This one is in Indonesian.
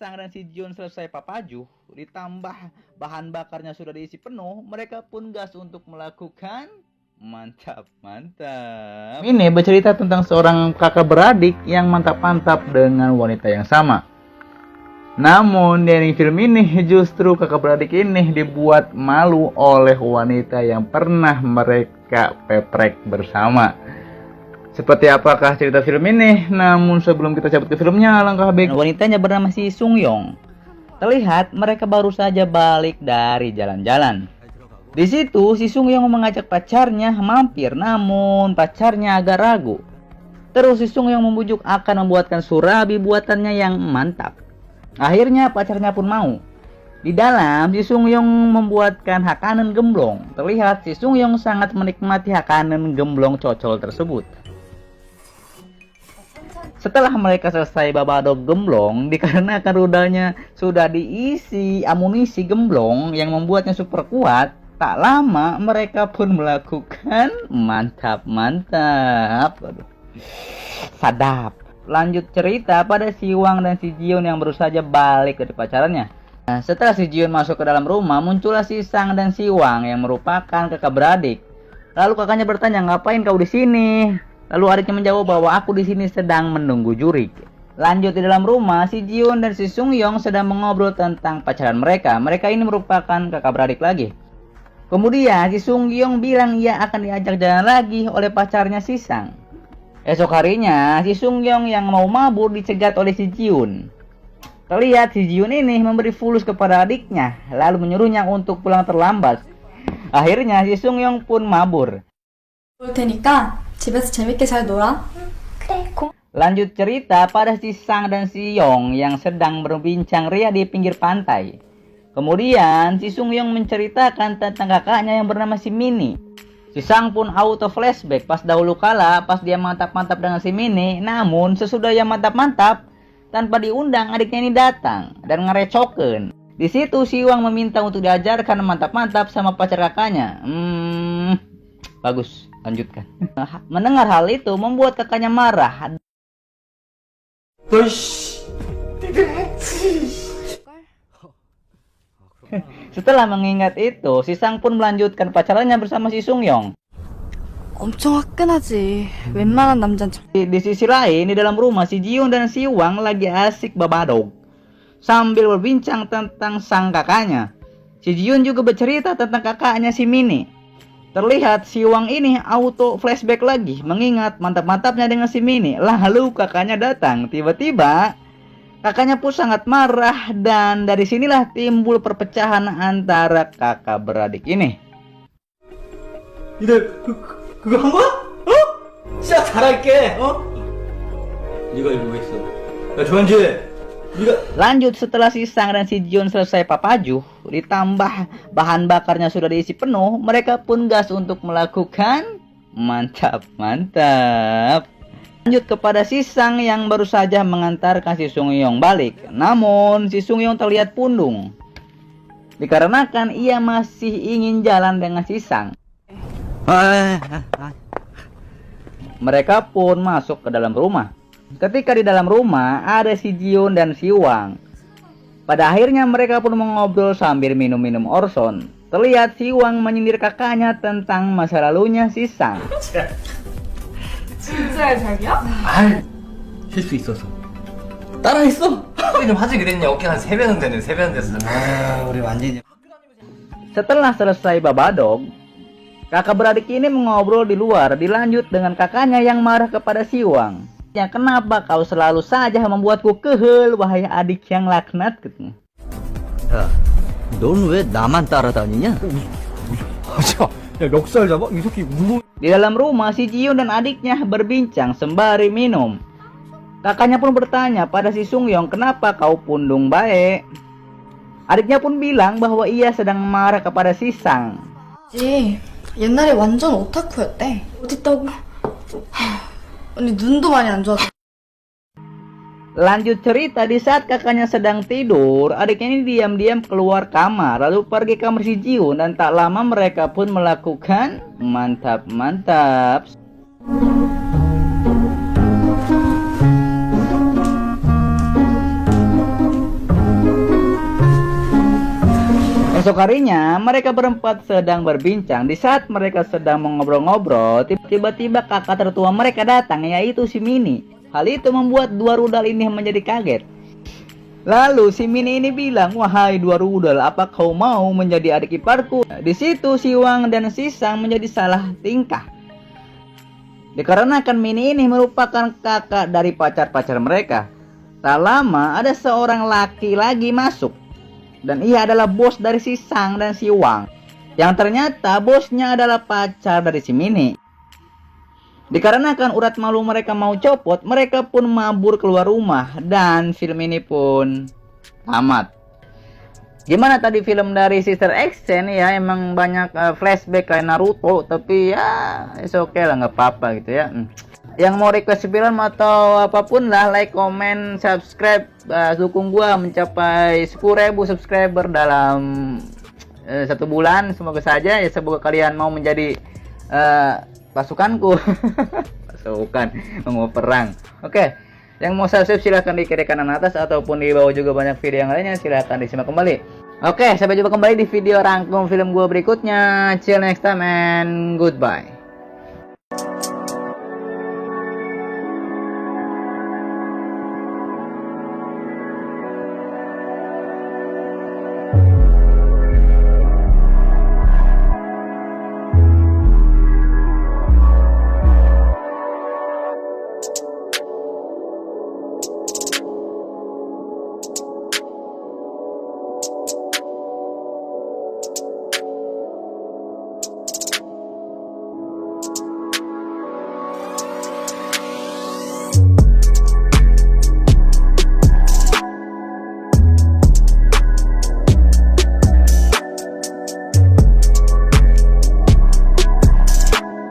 Sang dan si Jiun selesai papajuh, ditambah bahan bakarnya sudah diisi penuh, mereka pun gas untuk melakukan mantap. Ini bercerita tentang seorang kakak beradik yang mantap-mantap dengan wanita yang sama. Namun dari film ini justru kakak beradik ini dibuat malu oleh wanita yang pernah mereka peprek bersama. Seperti apakah cerita film ini? Namun sebelum kita cabut ke filmnya, alangkah baik. Wanitanya bernama si Sung Yong. Terlihat mereka baru saja balik dari jalan-jalan. Di situ si Sung Yong mengajak pacarnya mampir, namun pacarnya agak ragu. Terus si Sung Yong membujuk akan membuatkan surabi buatannya yang mantap. Akhirnya pacarnya pun mau. Di dalam, si Sung Yong membuatkan hakanan gemblong. Terlihat si Sung Yong sangat menikmati hakanan gemblong cocol tersebut. Setelah mereka selesai babadog gemblong, dikarenakan rudanya sudah diisi amunisi gemblong yang membuatnya super kuat, tak lama mereka pun melakukan mantap. Aduh, sadap. Lanjut cerita pada si Wang dan si Jiun yang baru saja balik dari pacarannya. Nah, setelah si Jiun masuk ke dalam rumah, muncullah si Sang dan si Wang yang merupakan kakak beradik. Lalu kakaknya bertanya, "Ngapain kau di sini?" Lalu adiknya menjawab bahwa aku di sini sedang menunggu jurik. Lanjut di dalam rumah, si Jiun dan si Sung Yong sedang mengobrol tentang pacaran mereka. Mereka ini merupakan kakak beradik lagi. Kemudian si Sung Yong bilang ia akan diajak jalan lagi oleh pacarnya si Sang. Esok harinya, si Sung Yong yang mau mabur dicegat oleh si Jiun. Terlihat si Jiun ini memberi fulus kepada adiknya, lalu menyuruhnya untuk pulang terlambat. Akhirnya si Sung Yong pun mabur. 볼 테니까 집에서 재밌게 잘 놀아. Lanjut cerita pada si Sang dan si Yong yang sedang berbincang ria di pinggir pantai. Kemudian si Sung Yong menceritakan tentang kakaknya yang bernama si Mini. Si Sang pun auto flashback pas dahulu kala pas dia mantap-mantap dengan si Mini. Namun sesudah yang mantap-mantap, tanpa diundang adiknya ini datang dan ngerecoken. Di situ si Wang meminta untuk diajarkan mantap-mantap sama pacar kakaknya. Bagus. Lanjutkan. Mendengar hal itu membuat kakaknya marah. Setelah mengingat itu, si Sang pun melanjutkan pacarannya bersama si Sung Yong. 엄청 화끈하지. 웬만한 남잔 Di sisi lain, di dalam rumah si Jiun dan si Wang lagi asik babadog sambil berbincang tentang sang kakaknya. Si Jiun juga bercerita tentang kakaknya si Mini. Terlihat si Wang ini auto flashback lagi mengingat mantap-mantapnya dengan si Mini. Lalu kakaknya datang. Tiba-tiba kakaknya pun sangat marah dan dari sinilah timbul perpecahan antara kakak beradik ini. 니들 그거 한 거야? 어? 진짜 잘할게. 어? 네가 이거 왜 했어? 야 조현지, 네가 Lanjut setelah si Sang dan si Jiun selesai papajuh, ditambah bahan bakarnya sudah diisi penuh, mereka pun gas untuk melakukan mantap. Lanjut kepada si Sang yang baru saja mengantarkan si Sung Yong balik. Namun si Sung Yong terlihat pundung dikarenakan ia masih ingin jalan dengan si Sang. Mereka pun masuk ke dalam rumah. Ketika di dalam rumah ada si Jiun dan si Wang. Pada akhirnya mereka pun mengobrol sambil minum-minum Orson. Terlihat si Wang menyindir kakaknya tentang masa lalunya si Sang. 진짜의 자기야? 아 실수 있었어. 따라했어? 좀 화제게 됐냐? 어깨 한 3배는 되네. 3배는 됐어. 아 우리 완전히. Setelah selesai babadog, kakak beradik ini mengobrol di luar, dilanjut dengan kakaknya yang marah kepada si Wang. Ya kenapa kau selalu saja membuatku kehel, wahai adik yang laknat, katanya. 야, 넌 왜 나만 따라다니냐? 야 멱살 잡아? 이 새끼 운동. Di dalam rumah si Jiun dan adiknya berbincang sembari minum. Kakaknya pun bertanya pada si Sung Yong, kenapa kau pundung baik? Adiknya pun bilang bahwa ia sedang marah kepada si Sang. 옛날에 완전 오타쿠였대. 어딨다고? 언니 눈도 많이 안 좋아서. Lanjut cerita, di saat kakaknya sedang tidur, adiknya ini diam-diam keluar kamar lalu pergi ke kamar si Jiun dan tak lama mereka pun melakukan mantap. Esok harinya, mereka berempat sedang berbincang. Di saat mereka sedang mengobrol-ngobrol, tiba-tiba kakak tertua mereka datang, yaitu si Mini. Hal itu membuat dua rudal ini menjadi kaget. Lalu si Mini ini bilang, "Wahai dua rudal, apa kau mau menjadi adik iparku?" Di situ si Wang dan si Sang menjadi salah tingkah. Dikarenakan Mini ini merupakan kakak dari pacar-pacar mereka. Tak lama ada seorang laki lagi masuk. Dan ia adalah bos dari si Sang dan si Wang. Yang ternyata bosnya adalah pacar dari si Mini. Dikarenakan urat malu mereka mau copot, mereka pun mabur keluar rumah. Dan film ini pun tamat. Gimana tadi film dari Sister Action ya, emang banyak flashback kayak Naruto. Tapi ya it's okay lah, nggak apa-apa gitu ya. Yang mau request film atau apapun lah, like, comment, subscribe, dukung gua mencapai 10.000 subscriber dalam 1 bulan. Semoga saja ya, semoga kalian mau menjadi pasukanku. Pasukan mau perang. Oke, yang mau subscribe silahkan di kiri kanan atas ataupun di bawah juga banyak video yang lainnya, silahkan disimak kembali. Oke, sampai jumpa kembali di video rangkum film gua berikutnya. Till next time and goodbye.